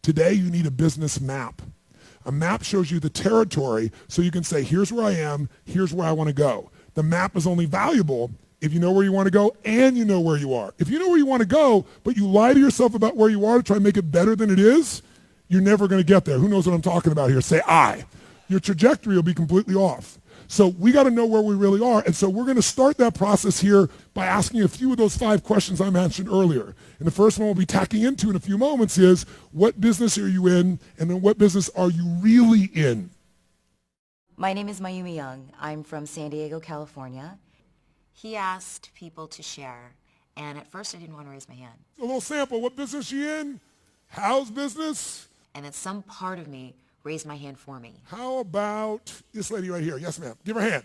Today, you need a business map. A map shows you the territory so you can say, here's where I am, here's where I want to go. The map is only valuable if you know where you want to go and you know where you are. If you know where you want to go, but you lie to yourself about where you are to try and make it better than it is, you're never going to get there. Who knows what I'm talking about here? Say I. Your trajectory will be completely off. So we got to know where we really are. And so we're going to start that process here by asking a few of those 5 questions I mentioned earlier. And the first one we'll be tacking into in a few moments is, what business are you in? And then what business are you really in? My name is Mayumi Young. I'm from San Diego, California. He asked people to share, and at first I didn't want to raise my hand. A little sample. What business you in? How's business? And then some part of me raised my hand for me. How about this lady right here? Yes, ma'am. Give her a hand.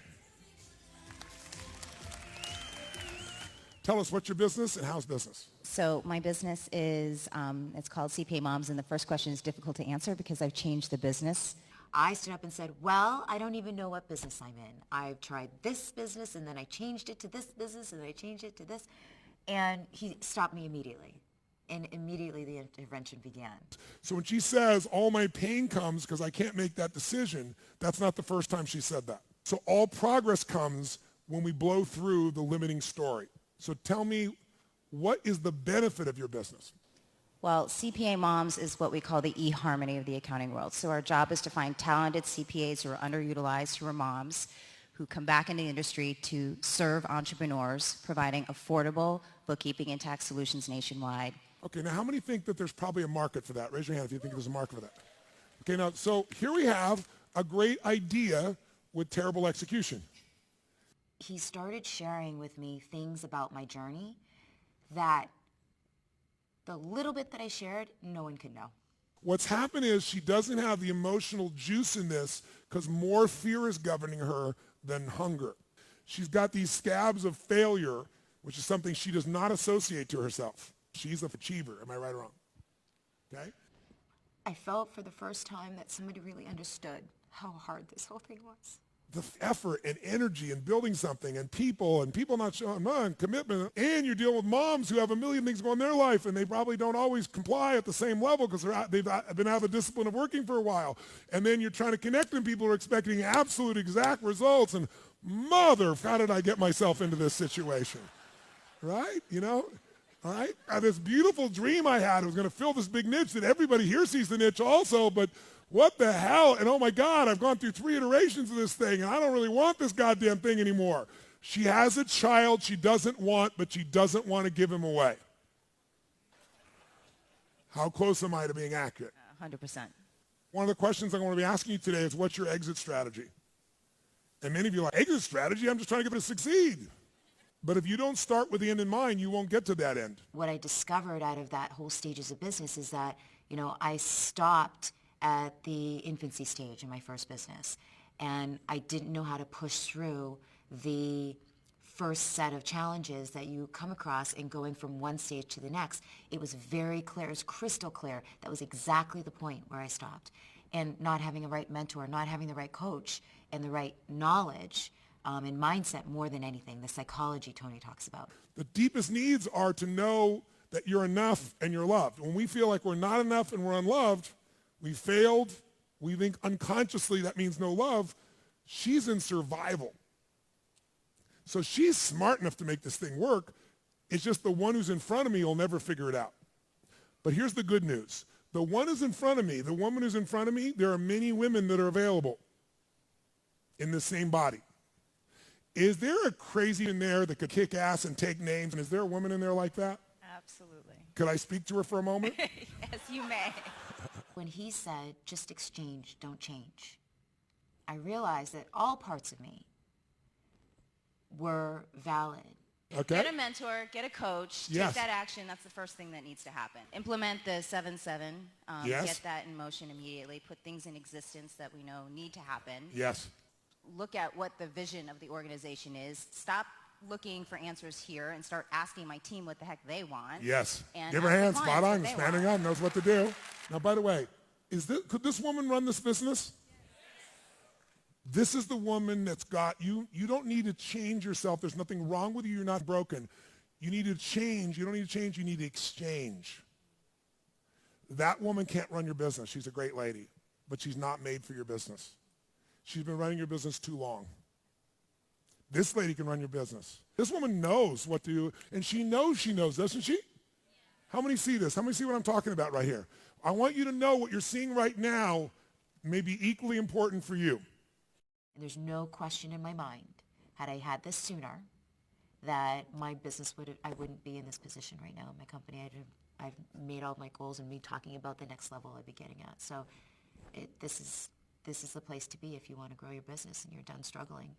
Tell us what's your business and how's business? So my business is, it's called CPA Moms, and the first question is difficult to answer because I've changed the business. I stood up and said, well, I don't even know what business I'm in. I've tried this business, and then I changed it to this business, and then I changed it to this. And he stopped me immediately. And immediately the intervention began. So when she says, all my pain comes because I can't make that decision, that's not the first time she said that. So all progress comes when we blow through the limiting story. So tell me, what is the benefit of your business? Well, CPA Moms is what we call the e-harmony of the accounting world. So our job is to find talented CPAs who are underutilized, who are moms, who come back into the industry to serve entrepreneurs, providing affordable bookkeeping and tax solutions nationwide. Okay, now how many think that there's probably a market for that? Raise your hand if you think there's a market for that. Okay, now, so here we have a great idea with terrible execution. He started sharing with me things about my journey that the little bit that I shared, no one could know. What's happened is she doesn't have the emotional juice in this because more fear is governing her than hunger. She's got these scabs of failure, which is something she does not associate to herself. She's an achiever. Am I right or wrong? Okay? I felt for the first time that somebody really understood how hard this whole thing was. The effort and energy in building something and people not showing and commitment, and you're dealing with moms who have a million things going in their life and they probably don't always comply at the same level because they've been out of the discipline of working for a while. And then you're trying to connect them. People are expecting absolute exact results and mother, how did I get myself into this situation? Right? You know? All right? This beautiful dream I had was going to fill this big niche that everybody here sees the niche also, but what the hell? And oh my God, I've gone through 3 iterations of this thing and I don't really want this goddamn thing anymore. She has a child she doesn't want, but she doesn't want to give him away. How close am I to being accurate? 100%. One of the questions I'm going to be asking you today is, what's your exit strategy? And many of you are like, exit strategy? I'm just trying to get her to succeed. But if you don't start with the end in mind, you won't get to that end. What I discovered out of that whole stages of business is that, I stopped at the infancy stage in my first business. And I didn't know how to push through the first set of challenges that you come across in going from one stage to the next. It was very clear, it was crystal clear. That was exactly the point where I stopped. And not having the right mentor, not having the right coach, and the right knowledge and mindset more than anything, the psychology Tony talks about. The deepest needs are to know that you're enough and you're loved. When we feel like we're not enough and we're unloved, we failed, we think unconsciously that means no love. She's in survival. So she's smart enough to make this thing work. It's just the one who's in front of me will never figure it out. But here's the good news. The one who's in front of me, the woman who's in front of me, there are many women that are available in the same body. Is there a crazy in there that could kick ass and take names? And is there a woman in there like that? Absolutely. Could I speak to her for a moment? Yes, you may. When he said, just exchange, don't change, I realized that all parts of me were valid. Okay. Get a mentor, get a coach, Yes. take that action. That's the first thing that needs to happen. Implement the 7-7. Yes. Get that in motion immediately. Put things in existence that we know need to happen. Yes. Look at what the vision of the organization is. Stop looking for answers here and start asking my team what the heck they want. Yes. And Give her a ask the hand. clients Spot what on. they Standing want. on. Knows what to do. Now, by the way, could this woman run this business? This is the woman that's got you. You don't need to change yourself. There's nothing wrong with you. You're not broken. You need to change. You don't need to change. You need to exchange. That woman can't run your business. She's a great lady, but she's not made for your business. She's been running your business too long. This lady can run your business. This woman knows what to do, and she knows, doesn't she? How many see this? How many see what I'm talking about right here? I want you to know what you're seeing right now may be equally important for you. And there's no question in my mind, had I had this sooner, that my business I wouldn't be in this position right now in my company. I've made all my goals and me talking about the next level I'd be getting at. So this is the place to be if you want to grow your business and you're done struggling.